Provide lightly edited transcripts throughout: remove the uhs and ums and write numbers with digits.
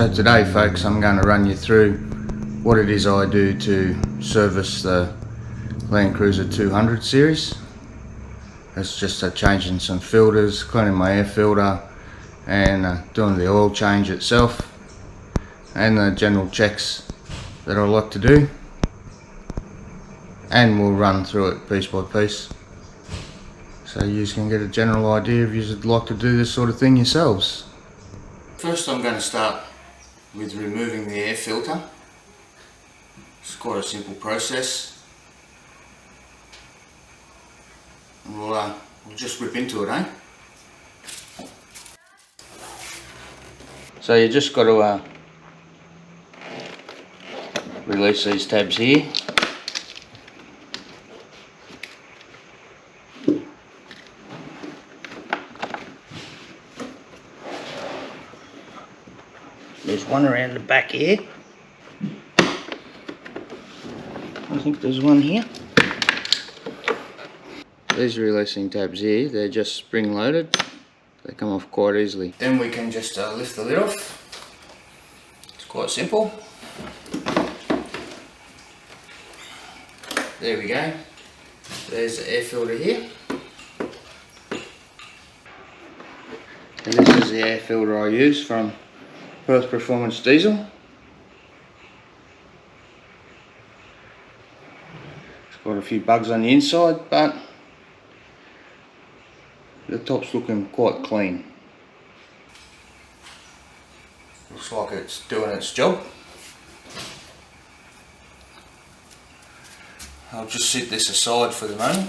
So today folks, I'm going to run you through what it is I do to service the Landcruiser 200 series. It's just changing some filters, cleaning my air filter, and doing the oil change itself, and the general checks that I like to do. And we'll run through it piece by piece, so you can get a general idea if you'd like to do this sort of thing yourselves. First I'm going to start with removing the air filter. It's quite a simple process. And we'll just rip into it, eh? So you just got to release these tabs here. There's one around the back here. I think there's one here. These releasing tabs here, they're just spring loaded. They come off quite easily. Then we can just lift the lid off. It's quite simple. There we go. There's the air filter here. And this is the air filter I use from Perth Performance Diesel. It's got a few bugs on the inside, but the top's looking quite clean. Looks like it's doing its job. I'll just set this aside for the moment.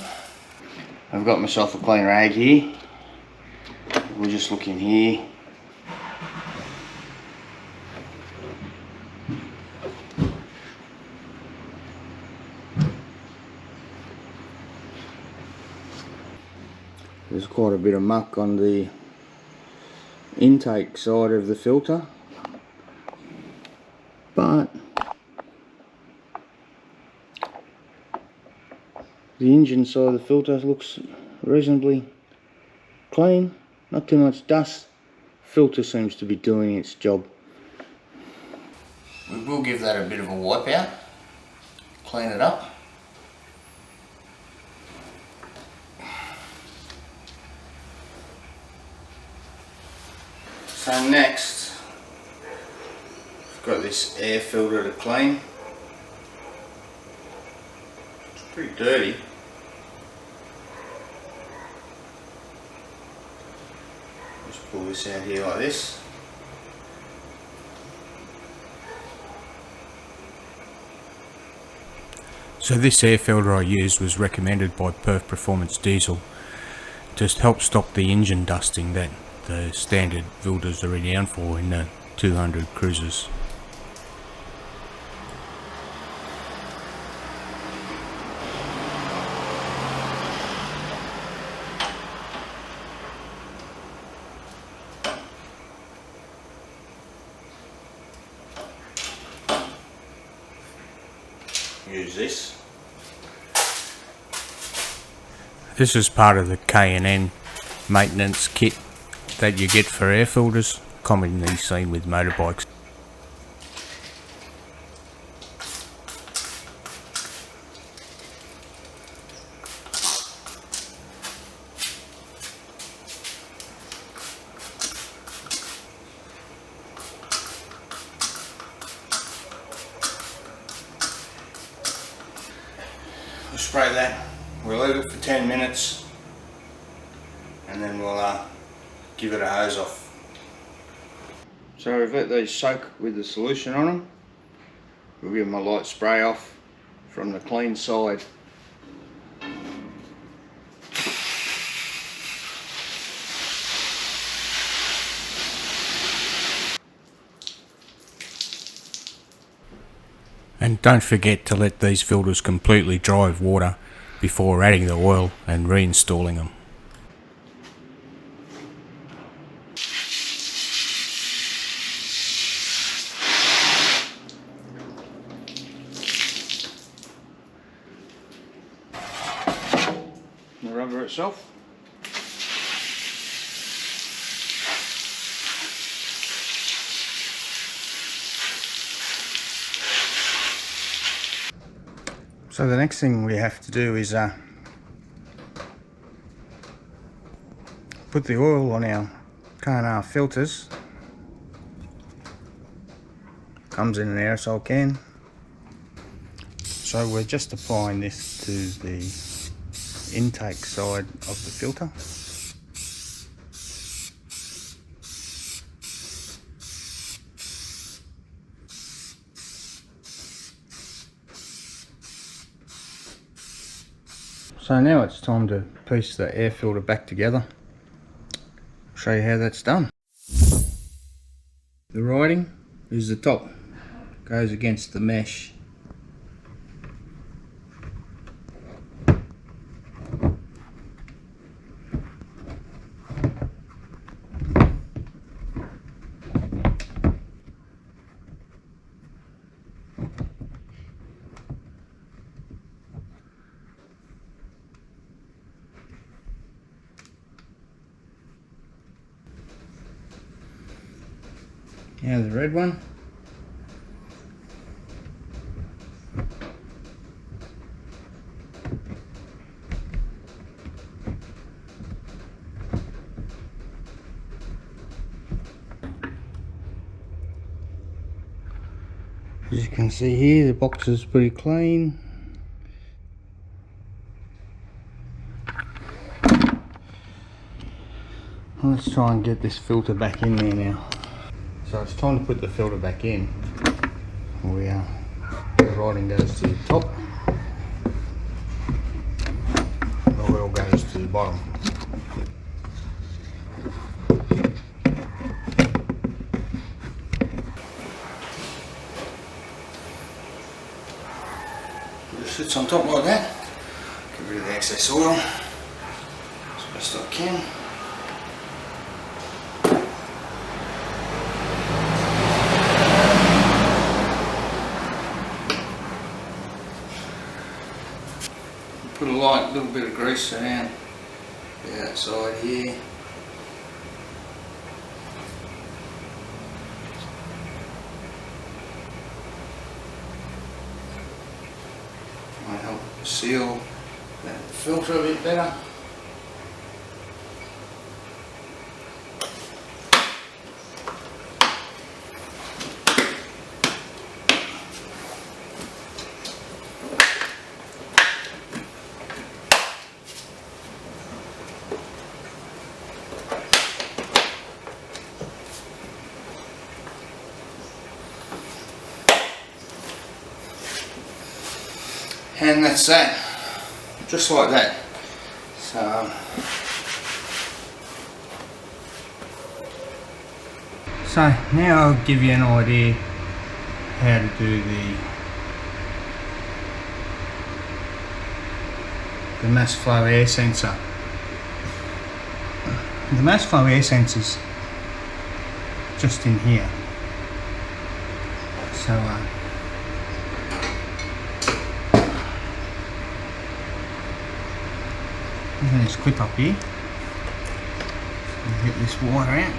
I've got myself a clean rag here. We'll just look in here. There's quite a bit of muck on the intake side of the filter, but the engine side of the filter looks reasonably clean, not too much dust. Filter seems to be doing its job. We will give that a bit of a wipe out, clean it up. So next, I've got this air filter to clean. It's pretty dirty. Just pull this out here like this. So this air filter I used was recommended by Perth Performance Diesel to help stop the engine dusting that the standard filters are renowned for in the 200 cruisers. Use this. This is part of the K&N maintenance kit that you get for air filters, commonly seen with motorbikes. We'll spray that, we'll leave it for 10 minutes, and then we'll give it a hose off. So we've let these soak with the solution on them. We'll give them a light spray off from the clean side. And don't forget to let these filters completely dry with water before adding the oil and reinstalling them. The rubber itself. So the next thing we have to do is put the oil on our Carnar filters. Comes in an aerosol can. So we're just applying this to the intake side of the filter. So now it's time to piece the air filter back together. I'll show you how that's done. The writing is the top, goes against the mesh. Now the red one. As you can see here, the box is pretty clean. Let's try and get this filter back in there now. So it's time to put the filter back in. The writing goes to the top, the oil goes to the bottom. It sits on top like that. Get rid of the excess oil as best I can. Put a light little bit of grease around the outside here. Might help seal that filter a bit better. And that's that, just like that. So now I'll give you an idea how to do the mass flow air sensor. The mass flow air sensor's just in here. So there's this clip up here. Get this wire out.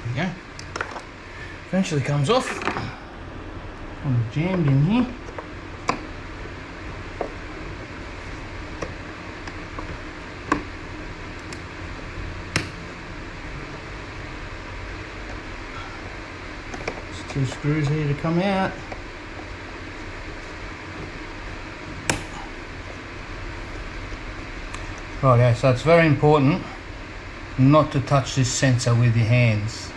There we go. Eventually comes off. I'm jammed in here. Two screws here to come out. Right, yeah, so it's very important not to touch this sensor with your hands.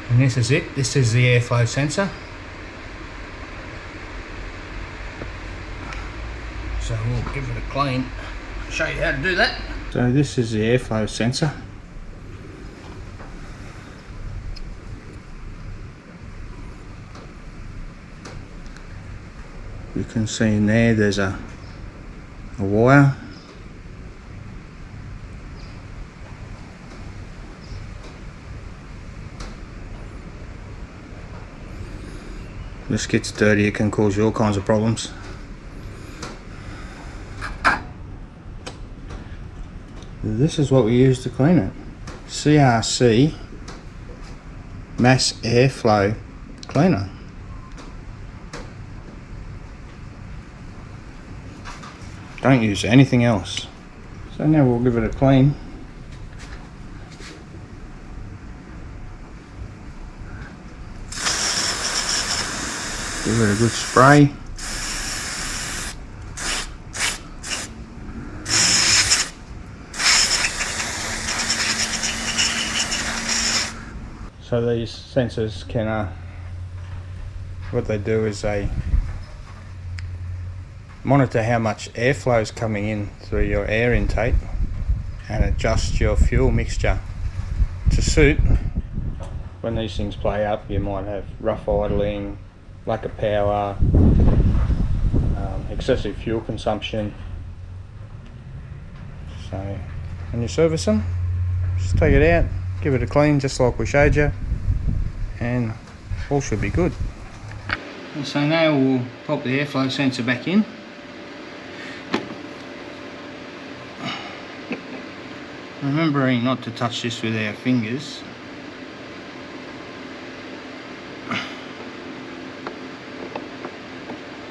And this is it. This is the airflow sensor. So we'll give it a clean. Show you how to do that. So this is the airflow sensor. You can see in there's a wire. this gets dirty, it can cause you all kinds of problems. This is what we use to clean it. CRC Mass Airflow Cleaner. Don't use anything else. So now we'll give it a clean. Give it a good spray. So these sensors can, what they do is they monitor how much airflow is coming in through your air intake and adjust your fuel mixture to suit. When these things play up, you might have rough idling, lack of power, excessive fuel consumption. So when you service them, just take it out, give it a clean just like we showed you, and all should be good. And so now we'll pop the airflow sensor back in. Remembering not to touch this with our fingers.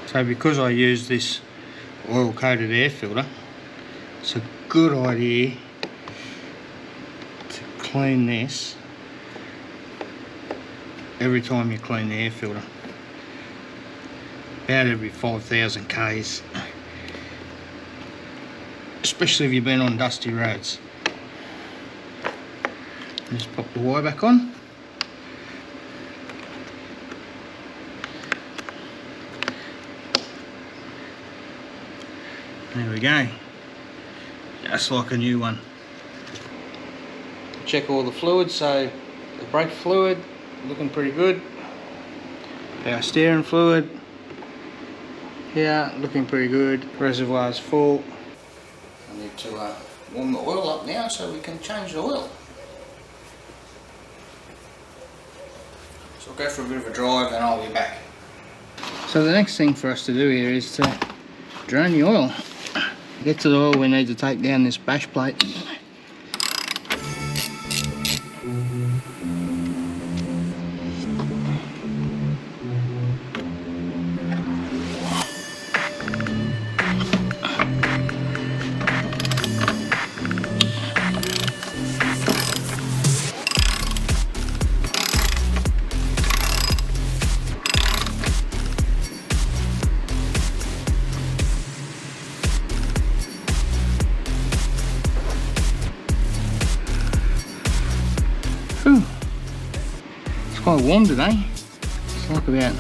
So because I use this oil coated air filter, it's a good idea to clean this every time you clean the air filter. About every 5,000 Ks. Especially if you've been on dusty roads. Just pop the wire back on. There we go. Just like a new one. Check all the fluids, so the brake fluid looking pretty good. Our steering fluid here looking pretty good. Reservoir's full. I need to warm the oil up now so we can change the oil. So I'll go for a bit of a drive and I'll be back. So the next thing for us to do here is to drain the oil. To get to the oil we need to take down this bash plate. It's quite warm today. It's like about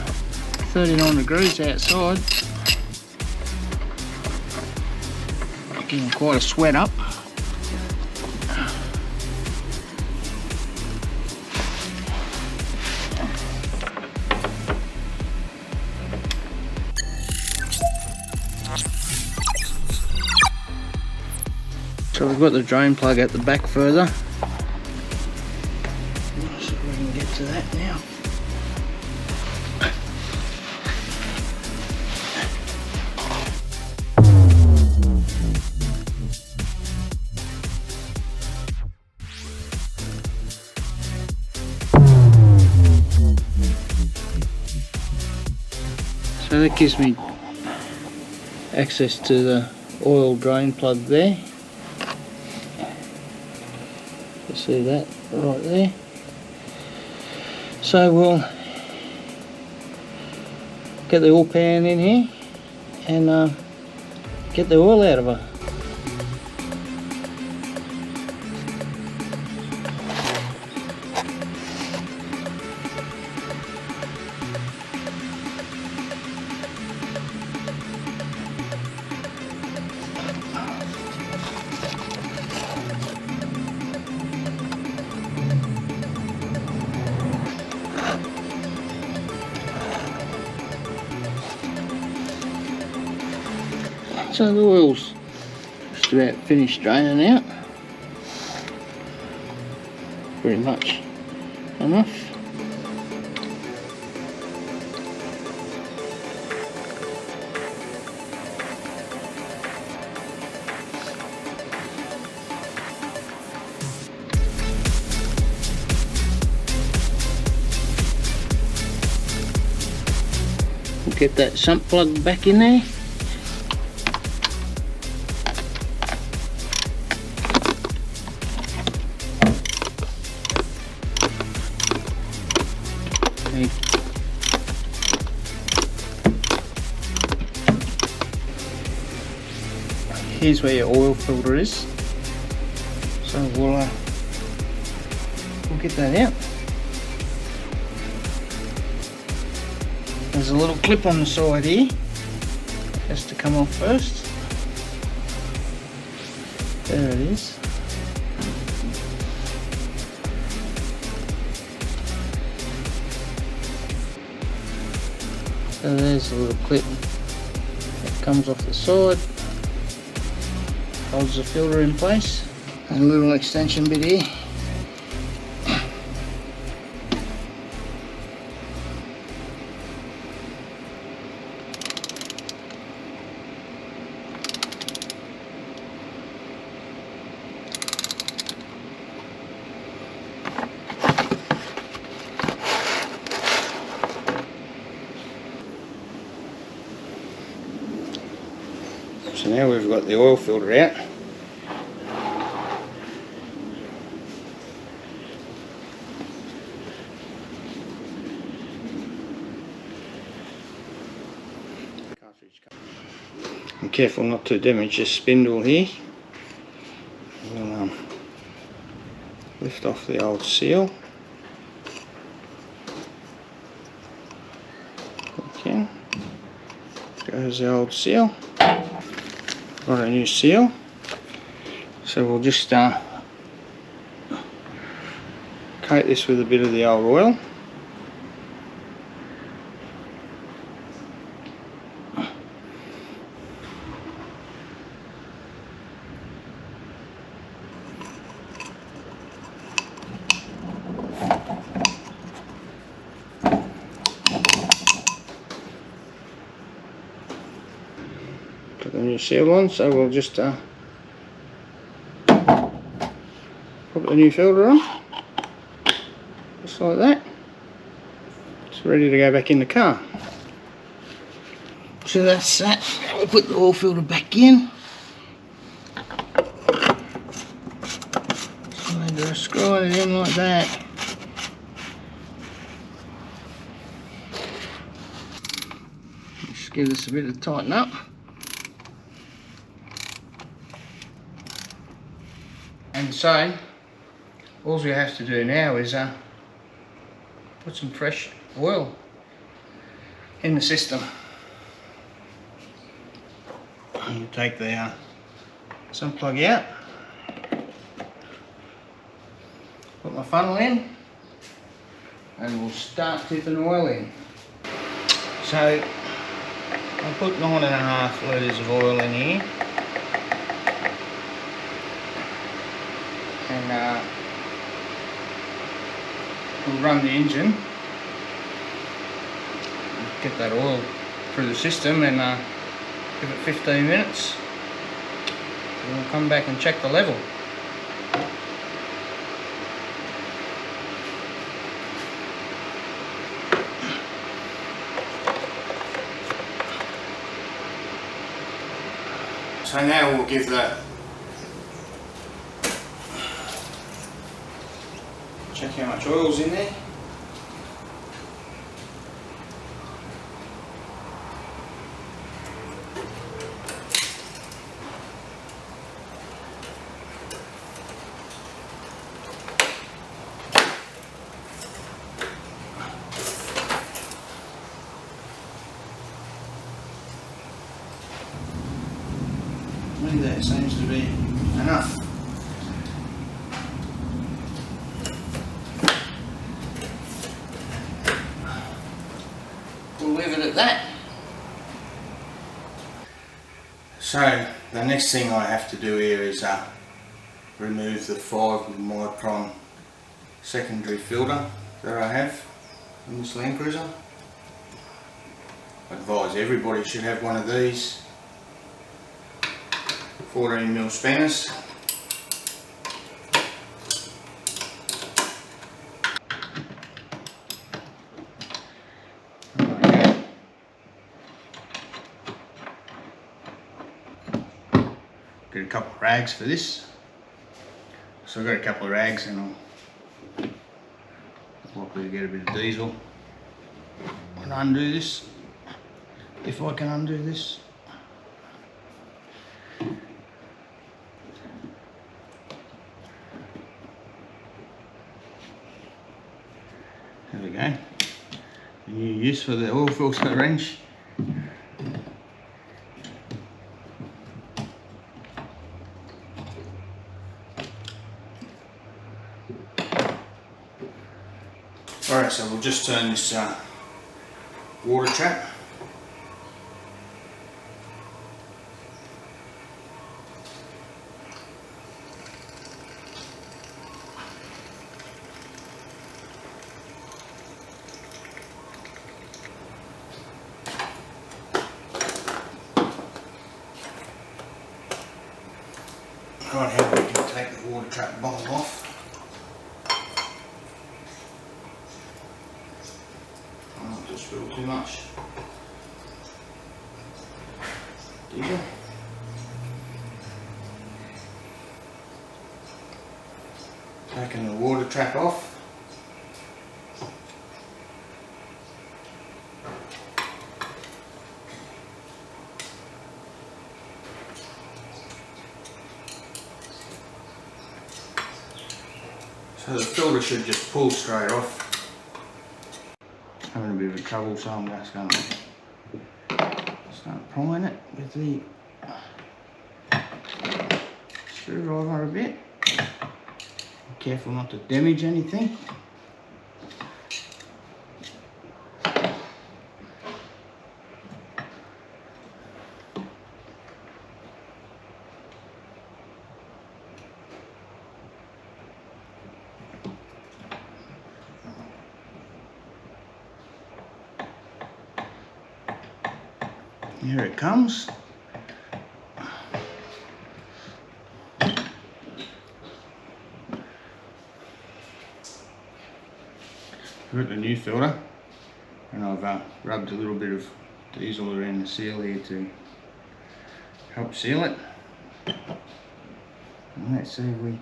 39 degrees outside. Getting quite a sweat up. So we've got the drain plug at the back further. So we can get to that now. So that gives me access to the oil drain plug there. You see that right there. So we'll get the oil pan in here and get the oil out of her. So the oil's just about finished draining out. Pretty much enough. get that sump plug back in there. Here's where your oil filter is, so we'll get that out. There's a little clip on the side here, has to come off first. There it is. So there's a little clip that comes off the side, holds the filter in place, and a little extension bit here. So now we've got the oil filter out. Be careful not to damage this spindle here. We'll lift off the old seal. Okay. Goes the old seal. Got a new seal, so we'll just coat this with a bit of the old oil. Put the new seal on, so we'll just put the new filter on, just like that. It's ready to go back in the car. So that's that. We'll put the oil filter back in. So I just screw it in like that. Just give this a bit of tighten up. And so, all we have to do now is put some fresh oil in the system. And you take the sump plug out, put my funnel in, and we'll start tipping oil in. So, I put 9.5 litres of oil in here. And we'll run the engine, get that oil through the system, and give it 15 minutes, and we'll come back and check the level. So now we'll give that, check how much oil's in there. I think that seems to be enough. We'll leave it at that. So the next thing I have to do here is remove the 5 micron secondary filter that I have in this Landcruiser. I advise everybody should have one of these 14mm spanners. get a couple of rags for this. So I've got a couple of rags and I'll likely to get a bit of diesel and undo this, if I can undo this. There we go. A new use for the oil filter wrench. Alright, so we'll just turn this water trap. Right, how we can take the water trap bottom off. Not just spill too much diesel. Taking the water trap off. So the filter should just pull straight off. Having a bit of trouble, so I'm just going to start prying it with the screwdriver a bit. Be careful not to damage anything. Here it comes. I've got the new filter and I've rubbed a little bit of diesel around the seal here to help seal it. And let's see if we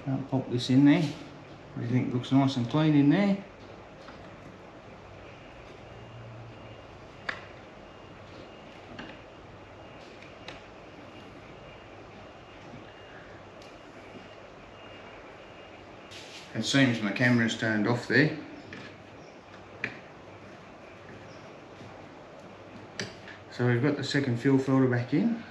can't pop this in there. Everything looks nice and clean in there. It seems my camera's turned off there. So we've got the second fuel filter back in.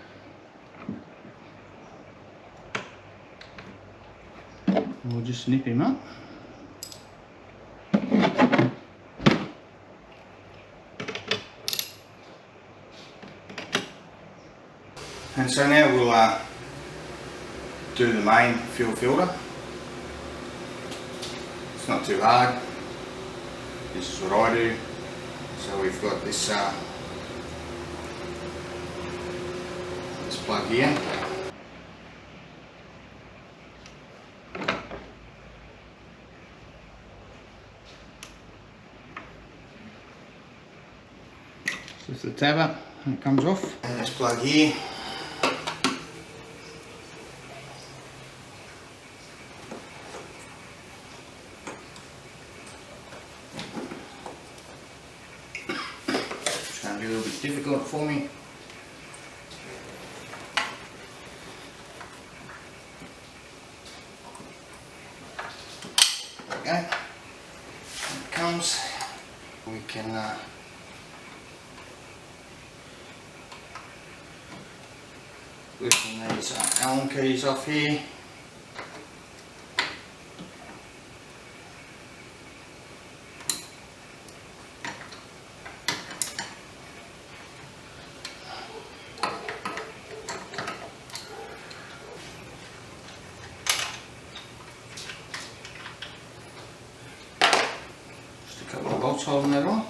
And we'll just snip him up. And so now we'll do the main fuel filter. It's not too hard. This is what I do. So we've got this this plug here. Just the tab up and it comes off. And this plug here. It's going to be a little bit difficult for me. There we go. Here it comes. We can loosen these Allen keys off here. Just a couple of bolts holding that on.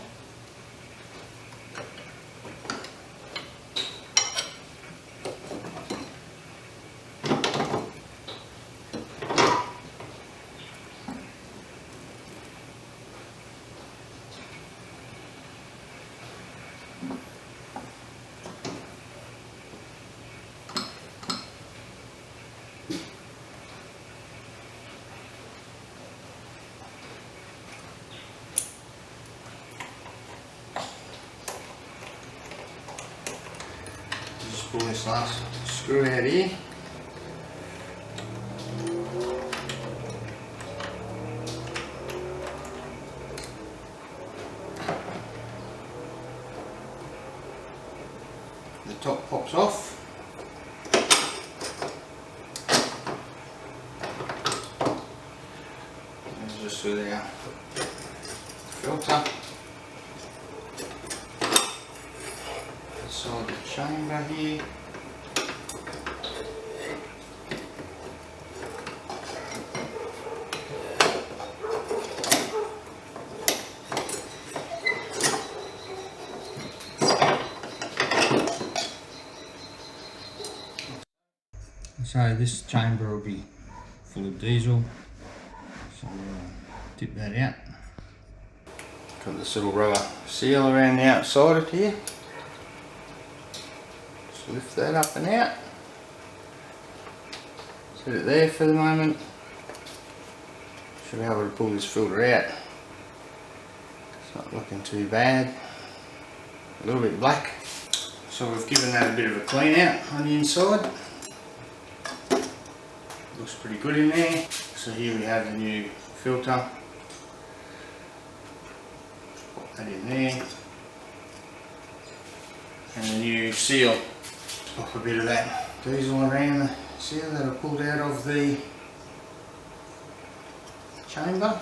pull this last screw out here. The top pops off. This is just with our filter. Inside the chamber here. So this chamber will be full of diesel, so we'll tip that out. Got this little rubber seal around the outside of here. Just lift that up and out. Set it there for the moment. Should be able to pull this filter out. It's not looking too bad. A little bit black. So we've given that a bit of a clean out on the inside. Looks pretty good in there. So here we have the new filter. Put that in there. And the new seal. Pop a bit of that diesel around the seal that I pulled out of the chamber.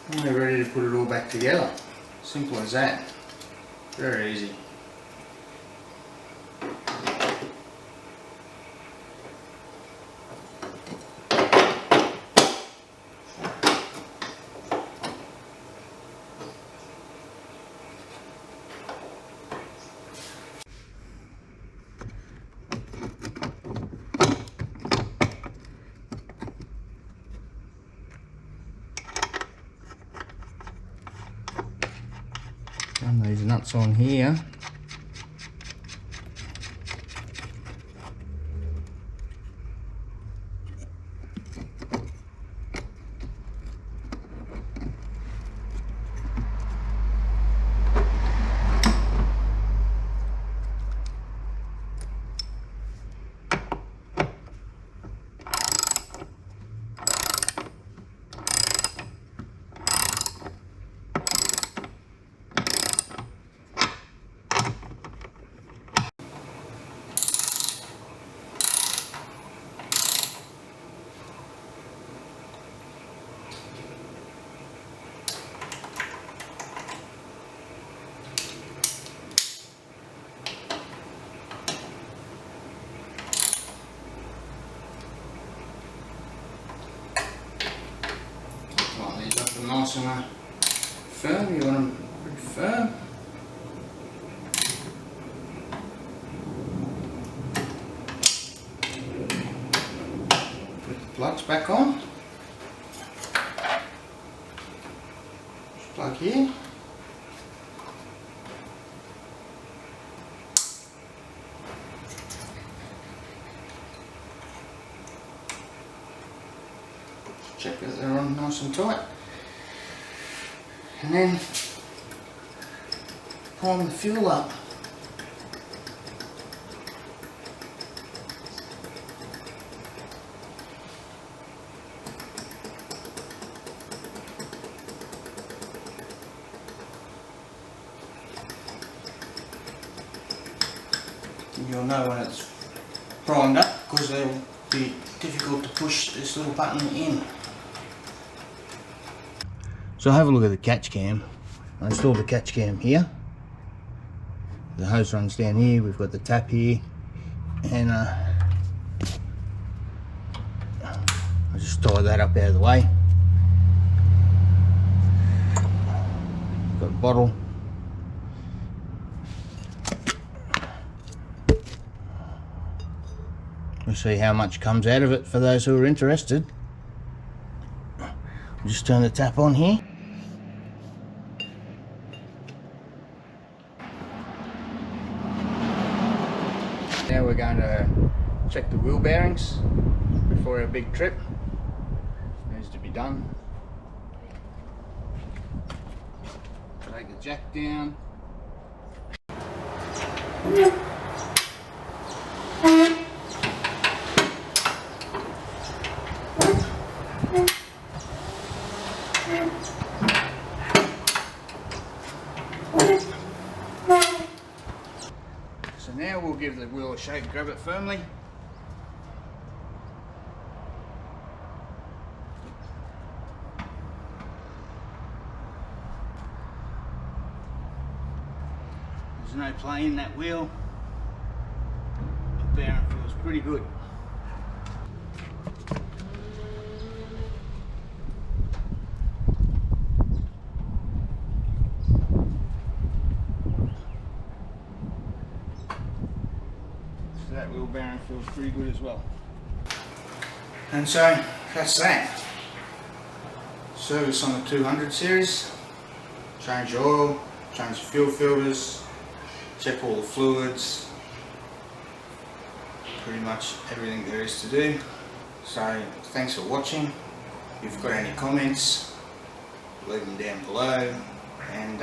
And we're ready to put it all back together. Simple as that. Very easy. And these nuts on here. Nice and firm, you want them pretty firm. Put the plugs back on. Just plug here. Check that they're on nice and tight. And then prime the fuel up. You'll know when it's primed up because it'll be difficult to push this little button in. So have a look at the catch cam. I installed the catch cam here. The hose runs down here, we've got the tap here, and I just tie that up out of the way. Got a bottle. We'll see how much comes out of it for those who are interested. I'll just turn the tap on here. Now we're going to check the wheel bearings before our big trip. Needs to be done. Take the jack down. So now we'll give the wheel a shake, grab it firmly. There's no play in that wheel. The bearing feels pretty good. So that wheel bearing feels pretty good as well. And so that's that. Service on the 200 series. Change your oil, change the fuel filters, check all the fluids, pretty much everything there is to do. So thanks for watching. If you've got any comments, leave them down below, and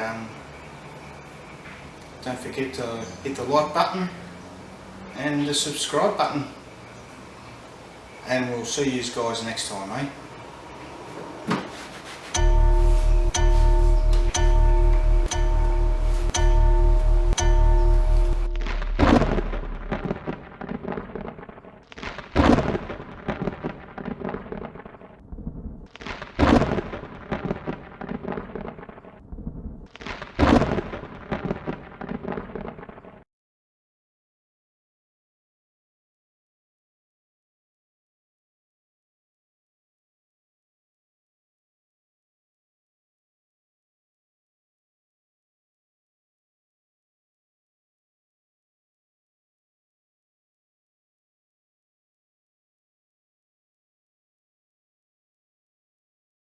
don't forget to hit the like button and the subscribe button, and we'll see you guys next time, eh?